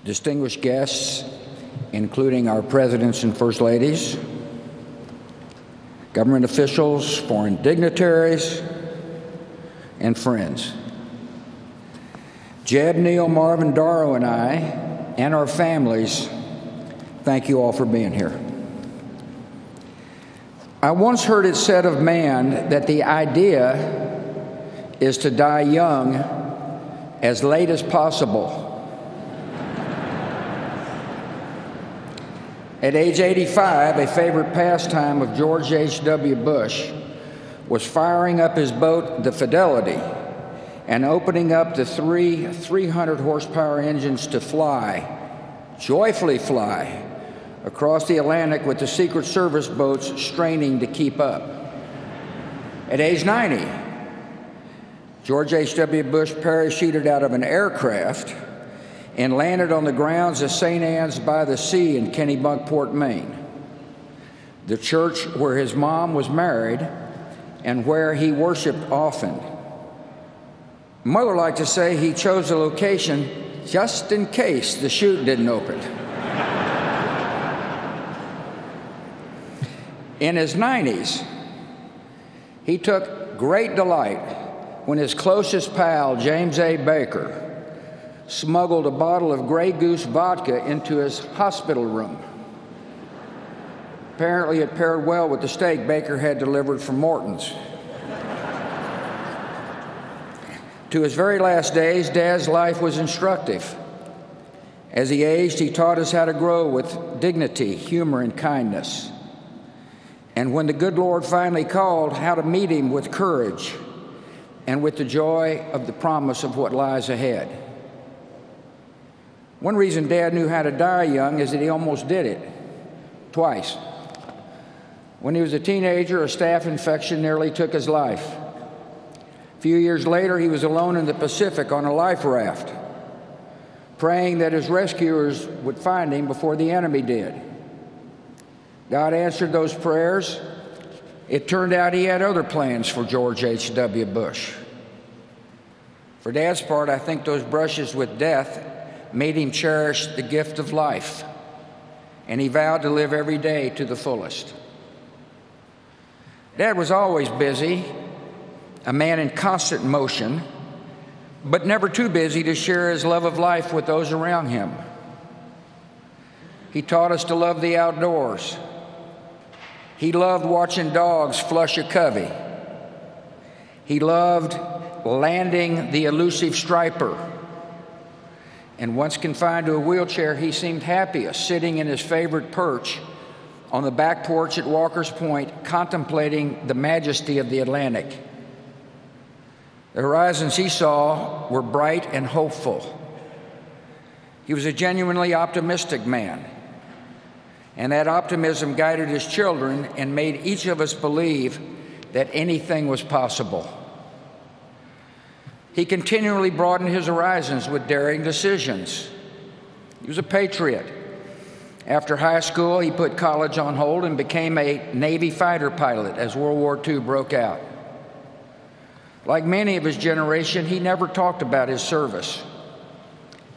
distinguished guests, including our presidents and first ladies, government officials, foreign dignitaries, and friends. Jeb, Neil, Marvin, Daro, and I, and our families, thank you all for being here. I once heard it said of man that the idea is to die young as late as possible. At age 85, a favorite pastime of George H.W. Bush was firing up his boat, the Fidelity, and opening up the 300 horsepower engines to fly, joyfully fly, across the Atlantic with the Secret Service boats straining to keep up. At age 90, George H.W. Bush parachuted out of an aircraft and landed on the grounds of St. Anne's by the Sea in Kennebunkport, Maine, the church where his mom was married and where he worshiped often. Mother liked to say he chose the location just in case the chute didn't open. In his 90s, he took great delight when his closest pal, James A. Baker, smuggled a bottle of Grey Goose vodka into his hospital room. Apparently, it paired well with the steak Baker had delivered from Morton's. To his very last days, Dad's life was instructive. As he aged, he taught us how to grow with dignity, humor, and kindness. And when the good Lord finally called, how to meet him with courage and with the joy of the promise of what lies ahead. One reason Dad knew how to die young is that he almost did it, twice. When he was a teenager, a staph infection nearly took his life. A few years later, he was alone in the Pacific on a life raft, praying that his rescuers would find him before the enemy did. God answered those prayers. It turned out he had other plans for George H.W. Bush. For Dad's part, I think those brushes with death made him cherish the gift of life, and he vowed to live every day to the fullest. Dad was always busy, a man in constant motion, but never too busy to share his love of life with those around him. He taught us to love the outdoors. He loved watching dogs flush a covey. He loved landing the elusive striper. And once confined to a wheelchair, he seemed happiest sitting in his favorite perch on the back porch at Walker's Point, contemplating the majesty of the Atlantic. The horizons he saw were bright and hopeful. He was a genuinely optimistic man, and that optimism guided his children and made each of us believe that anything was possible. He continually broadened his horizons with daring decisions. He was a patriot. After high school, he put college on hold and became a Navy fighter pilot as World War II broke out. Like many of his generation, he never talked about his service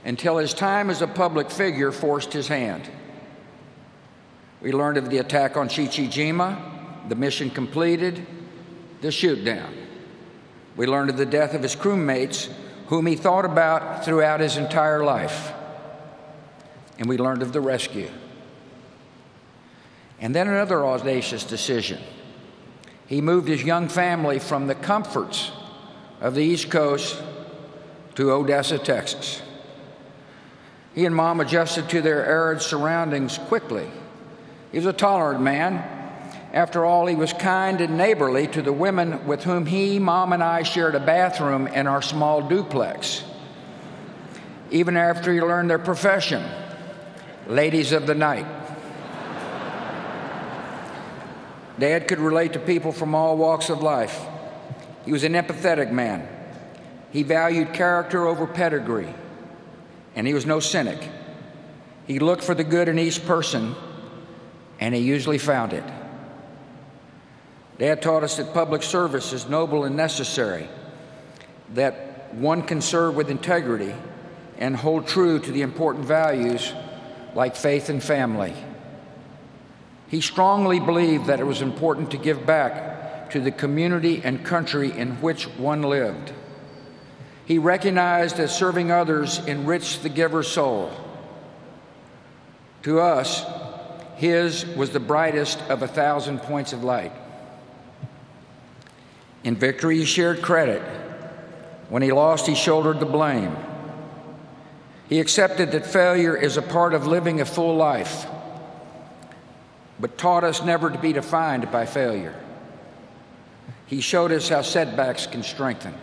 until his time as a public figure forced his hand. We learned of the attack on Chichijima, the mission completed, the shoot-down. We learned of the death of his crewmates, whom he thought about throughout his entire life. And we learned of the rescue. And then another audacious decision. He moved his young family from the comforts of the East Coast to Odessa, Texas. He and Mom adjusted to their arid surroundings quickly. He was a tolerant man. After all, he was kind and neighborly to the women with whom he, Mom, and I shared a bathroom in our small duplex. Even after he learned their profession, ladies of the night. Dad could relate to people from all walks of life. He was an empathetic man. He valued character over pedigree, and he was no cynic. He looked for the good in each person, and he usually found it. Dad taught us that public service is noble and necessary, that one can serve with integrity, and hold true to the important values like faith and family. He strongly believed that it was important to give back to the community and country in which one lived. He recognized that serving others enriched the giver's soul. To us, his was the brightest of 1,000 points of light. In victory, he shared credit. When he lost, he shouldered the blame. He accepted that failure is a part of living a full life, but taught us never to be defined by failure. He showed us how setbacks can strengthen.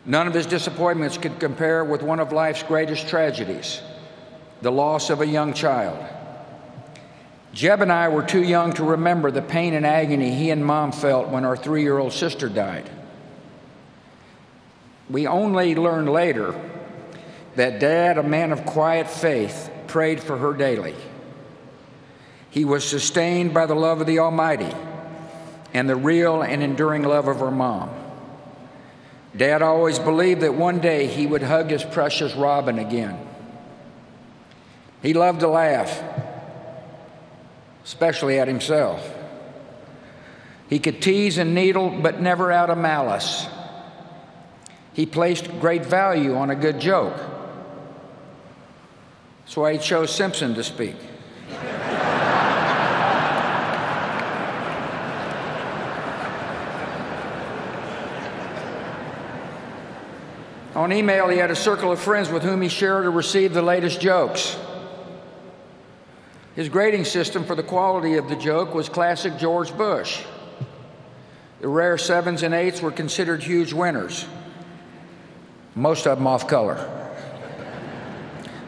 None of his disappointments could compare with one of life's greatest tragedies, the loss of a young child. Jeb and I were too young to remember the pain and agony he and Mom felt when our 3-year-old sister died. We only learned later that Dad, a man of quiet faith, prayed for her daily. He was sustained by the love of the Almighty and the real and enduring love of her mom. Dad always believed that one day he would hug his precious Robin again. He loved to laugh, especially at himself. He could tease and needle, but never out of malice. He placed great value on a good joke. That's why he chose Simpson to speak. On email, he had a circle of friends with whom he shared or received the latest jokes. His grading system for the quality of the joke was classic George Bush. The rare 7s and 8s were considered huge winners, most of them off color.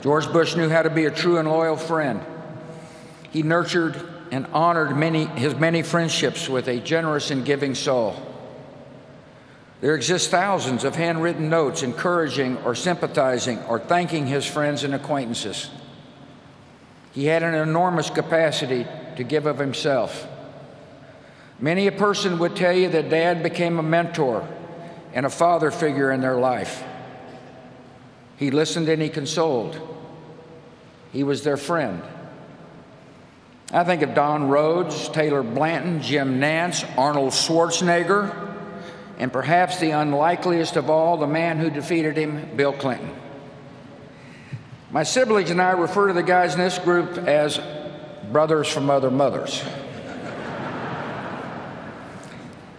George Bush knew how to be a true and loyal friend. He nurtured and honored his many friendships with a generous and giving soul. There exist thousands of handwritten notes encouraging or sympathizing or thanking his friends and acquaintances. He had an enormous capacity to give of himself. Many a person would tell you that Dad became a mentor and a father figure in their life. He listened and he consoled. He was their friend. I think of Don Rhodes, Taylor Blanton, Jim Nance, Arnold Schwarzenegger, and perhaps the unlikeliest of all, the man who defeated him, Bill Clinton. My siblings and I refer to the guys in this group as brothers from other mothers.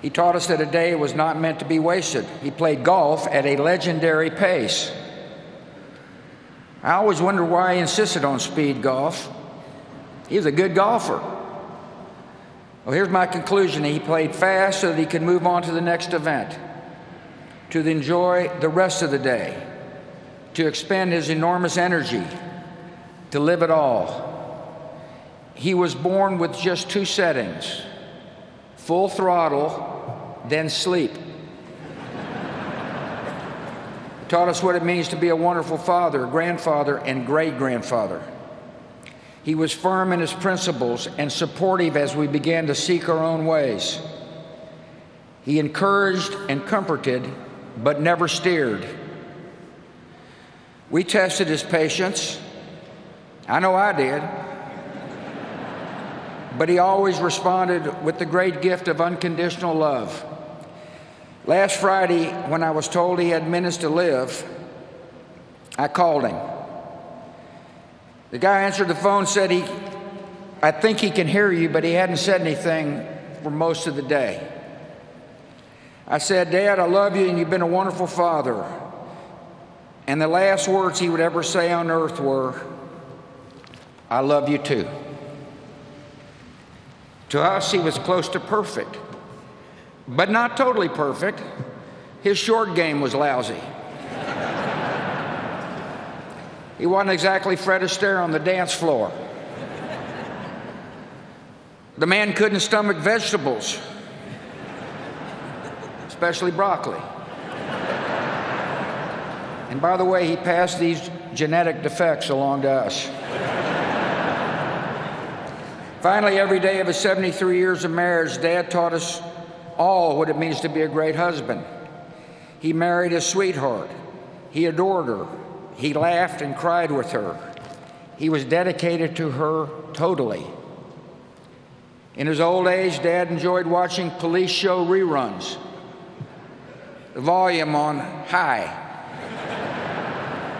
He taught us that a day was not meant to be wasted. He played golf at a legendary pace. I always wondered why he insisted on speed golf. He was a good golfer. Well, here's my conclusion. He played fast so that he could move on to the next event, to enjoy the rest of the day, to expend his enormous energy, to live it all. He was born with just 2 settings: full throttle, then sleep. He taught us what it means to be a wonderful father, grandfather, and great-grandfather. He was firm in his principles and supportive as we began to seek our own ways. He encouraged and comforted, but never steered. We tested his patience. I know I did. But he always responded with the great gift of unconditional love. Last Friday, when I was told he had minutes to live, I called him. The guy answered the phone, said I think he can hear you, but he hadn't said anything for most of the day. I said, Dad, I love you and you've been a wonderful father. And the last words he would ever say on earth were, I love you too. To us, he was close to perfect, but not totally perfect. His short game was lousy. He wasn't exactly Fred Astaire on the dance floor. The man couldn't stomach vegetables, especially broccoli. And by the way, he passed these genetic defects along to us. Finally, every day of his 73 years of marriage, Dad taught us all what it means to be a great husband. He married his sweetheart. He adored her. He laughed and cried with her. He was dedicated to her totally. In his old age, Dad enjoyed watching police show reruns, the volume on high,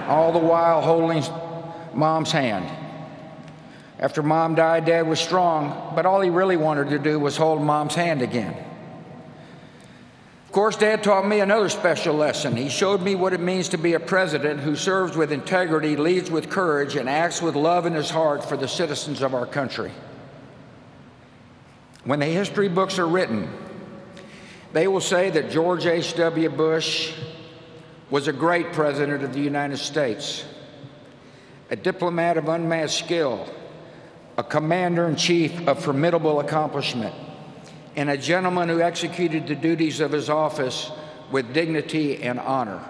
all the while holding Mom's hand. After Mom died, Dad was strong, but all he really wanted to do was hold Mom's hand again. Of course, Dad taught me another special lesson. He showed me what it means to be a president who serves with integrity, leads with courage, and acts with love in his heart for the citizens of our country. When the history books are written, they will say that George H.W. Bush was a great president of the United States, a diplomat of unmatched skill, a commander-in-chief of formidable accomplishment, and a gentleman who executed the duties of his office with dignity and honor.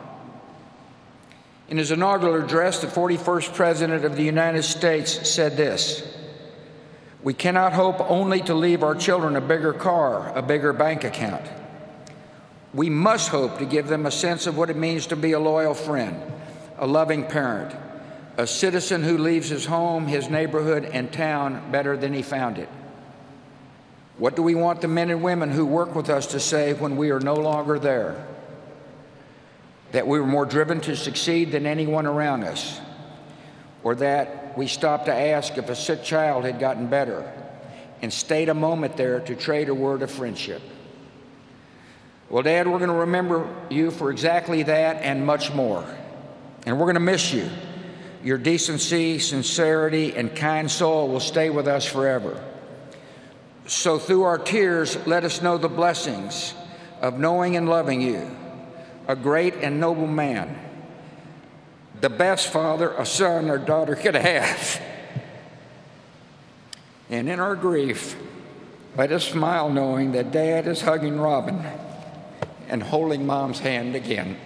In his inaugural address, the 41st President of the United States said this: "We cannot hope only to leave our children a bigger car, a bigger bank account. We must hope to give them a sense of what it means to be a loyal friend, a loving parent, a citizen who leaves his home, his neighborhood, and town better than he found it. What do we want the men and women who work with us to say when we are no longer there? That we were more driven to succeed than anyone around us, or that we stopped to ask if a sick child had gotten better and stayed a moment there to trade a word of friendship?" Well, Dad, we're going to remember you for exactly that and much more. And we're going to miss you. Your decency, sincerity, and kind soul will stay with us forever. So through our tears, let us know the blessings of knowing and loving you, a great and noble man, the best father a son or daughter could have. And in our grief, let us smile knowing that Dad is hugging Robin and holding Mom's hand again.